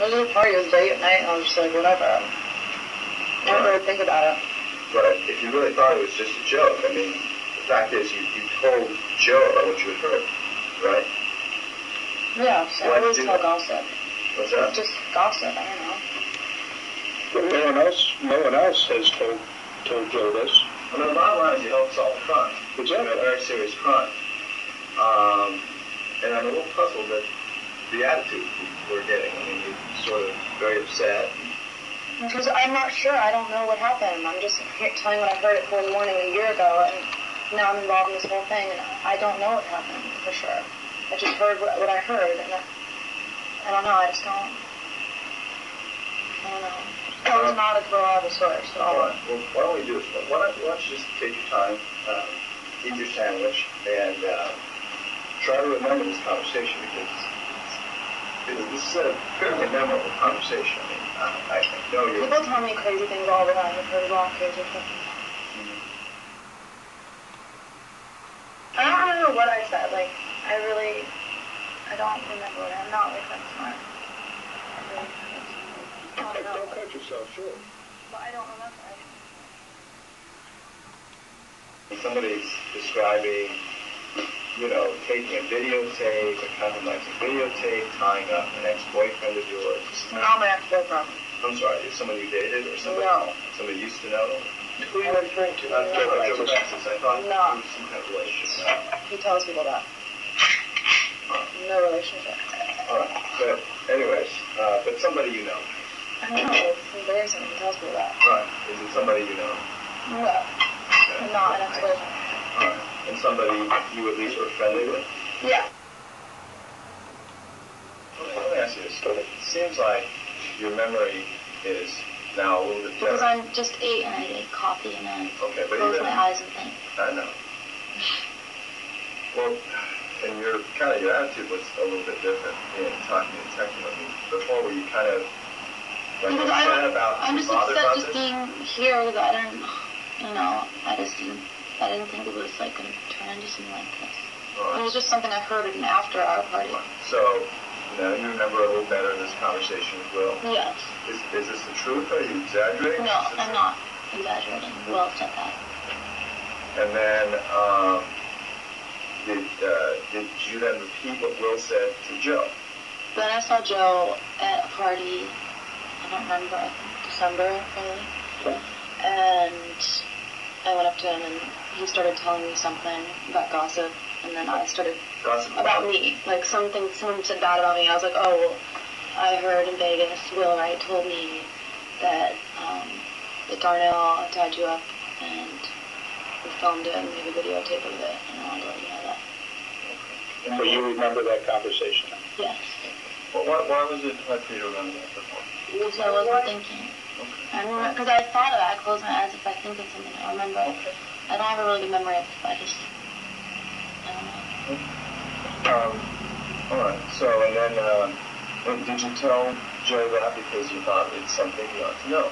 was at a party, it was late at night, and I was just like, whatever. I never really think about it. But if you really thought it was just a joke, I mean, the fact is you told Joe about what you had heard, right? Yeah, so I always tell gossip. What's that? Just gossip, I don't know. But no one else has told Joe this. I mean, the bottom line is you helped solve the crime. Exactly. A very serious crime. And I'm a little puzzled at the attitude we're getting. I mean, you're sort of very upset. Because I'm not sure. I don't know what happened. I'm just telling what I heard at 4 in the morning a year ago, and now I'm involved in this whole thing, and I don't know what happened, for sure. I just heard what I heard, and I don't know. I don't know. That was not a reliable source at all. All right. Well, why don't we do this? Why don't you just take your time, eat your sandwich, and try to remember this conversation, because this is a fairly memorable conversation. I mean, I know you're... People tell me crazy things all the time. I've heard a lot of crazy things. I don't remember what I said. Like, I don't remember what I'm not like that smart. Don't cut yourself short. But I don't remember. Somebody's describing, taking a videotape, a compromising videotape, tying up an ex-boyfriend of yours. Not my ex-boyfriend. I'm sorry, is someone you dated or somebody? No. Somebody you used to know? Who are you referring to? Joe Francis. I thought No. there was some kind of relationship. He tells people that. No relationship. All right. But anyways, but somebody you know. I don't know. It's embarrassing. He tells people that. Right. Is it somebody you know? No. Okay. Not an ex-boyfriend. All right. And somebody you at least were friendly with? Yeah. Let me ask you this. It seems like your memory is now a little bit better. Because I'm just 8 and I ate coffee and then close my eyes and think. I know. Well, and your attitude was a little bit different in talking and texting with me. Before, were you kind of upset about I'm just upset just being here because I didn't think it was like going to turn into something like this. Right. It was just something I heard after our party. So, now you remember a little better this conversation with Will? Yes. Is this the truth? Are you exaggerating? No, I'm not exaggerating. Will said that. And then, did you then repeat what Will said to Joe? Then I saw Joe at a party, I don't remember, I think December, probably. Okay. And I went up to him and he started telling me something about gossip. And then I started Gossip about me. Like someone said bad about me. I was like, oh, well, I heard in Vegas, Will Wright told me that Darnell tied you up and we filmed it and made a videotape of it. And I wanted to let you know that. So you remember that conversation? Yes. Well, why was it hard for you to remember that before? Because I wasn't thinking. Okay. I remember, because I thought of it. I closed my eyes if I think of something. I remember. Okay. I don't have a really good memory. I don't know. All right. So, and then, did you tell Joe that because you thought it's something you ought to know?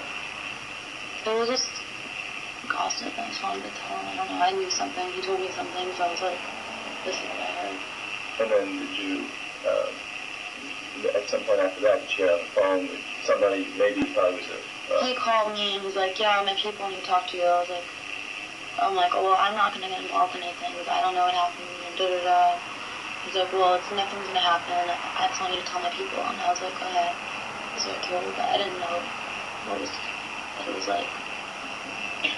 It was just gossip. I just wanted to tell him. I don't know. I knew something. He told me something, so I was like, this is what I heard. And then did you, at some point after that, did you get on the phone with somebody, maybe you thought it was he called me and he's like, yeah, my people need to talk to you. I'm like, oh, well, I'm not going to get involved in anything because I don't know what happened and da-da-da. He's like, well, nothing's going to happen. I just want you to tell my people. And I was like, go ahead. So I told him, but I didn't know what it was like.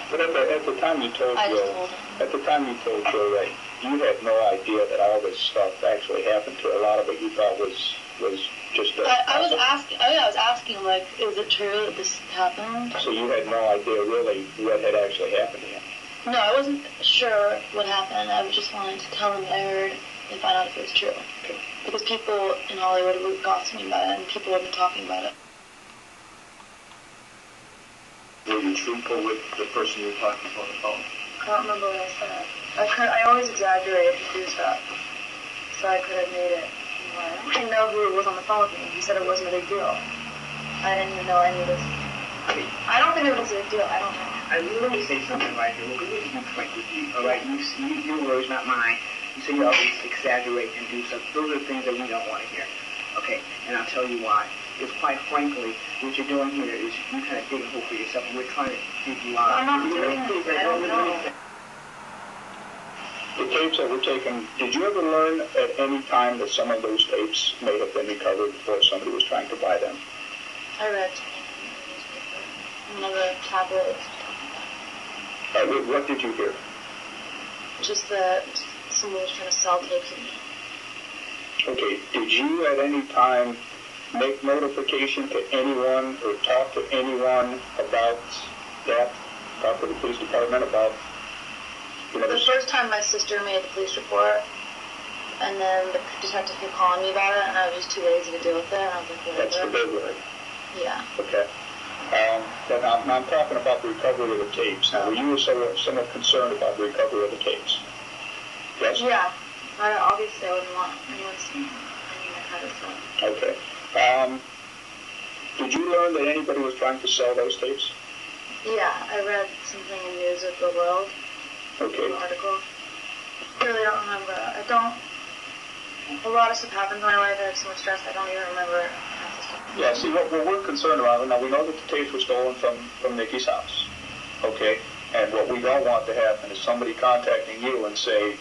But at the time you told Joe, Joe Wright, you had no idea that all this stuff actually happened to a lot of it you thought was just I was asking, like, is it true that this happened? So you had no idea really what had actually happened to him? No, I wasn't sure what happened. I just wanted to tell him what I heard and find out if it was true. Okay. Because people in Hollywood were gossiping about it and people have been talking about it. Were you truthful with the person you were talking to on the phone? I don't remember what I said. I always exaggerate and do stuff, so I could have made it more. I didn't know who was on the phone with me. He said it wasn't a big deal. I didn't even know any of this. I don't think it was a big deal. I don't know. Let me say something right here. We're going to be frank with you, all right? Your words, not mine. So you always exaggerate and do stuff. Those are the things that we don't want to hear. Okay, and I'll tell you why. Because quite frankly, what you're doing here is you kind of dig a hole for yourself, and we're trying to keep you out. I'm not doing anything. I don't know. The tapes that were taken, did you ever learn at any time that some of those tapes may have been recovered before somebody was trying to buy them? I read something in the newspaper. One of the tabloids. What did you hear? Just that someone was trying to sell tapes of me. Okay, did you at any time make notification to anyone or talk to anyone about that? Talk to the police department about, The first time my sister made the police report, and then the detective kept calling me about it, and I was just too lazy to deal with it, and I was like, whatever. That's the burglary. Yeah. Okay. But now I'm talking about the recovery of the tapes. Now, were you somewhat concerned about the recovery of the tapes? Yes? Yeah. Obviously, I wouldn't want anyone seeing any of my private stuff. Okay. Did you learn that anybody was trying to sell those tapes? Yeah, I read something in News of the World. Okay. An article. I really don't remember. A lot of stuff happens in my life. I have so much stress. I don't even remember half the stuff. Yeah, see, what we're concerned about, now we know that the tapes were stolen from Nikki's house, okay? And what we don't want to happen is somebody contacting you and say,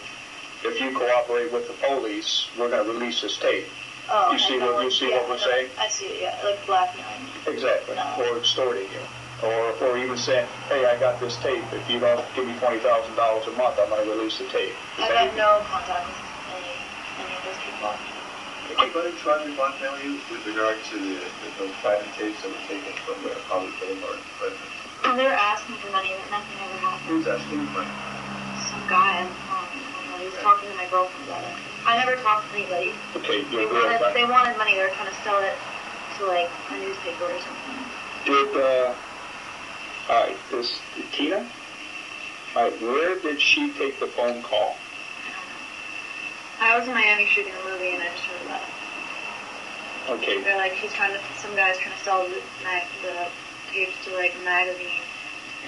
if you cooperate with the police, we're going to release this tape. Oh, you see what we're saying? I see it, yeah, like blackmailing me. Exactly, No. or extorting you. Or even saying, hey, I got this tape. If you don't give me $20,000 a month, I'm going to release the tape. I've had no contact with any of those people. Anybody tried to blackmail you with regard to those private tapes that were taken from the Hollywood Boulevard residence? They were asking for money, but nothing ever happened. Who's asking for money? Some guy on the phone. I don't know. He was talking to my girlfriend about it. I never talked to anybody. Okay, They wanted money. They were trying to sell it to like a newspaper or something. This Tina? Where did she take the phone call? I was in Miami shooting a movie, and I just heard about it. Okay. They're like, some guy's trying to sell the tapes to like a magazine.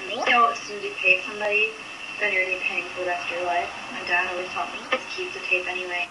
And you know, as soon as you pay somebody, then you're getting paying for the rest of your life. My dad always taught me to just keep the tape anyway.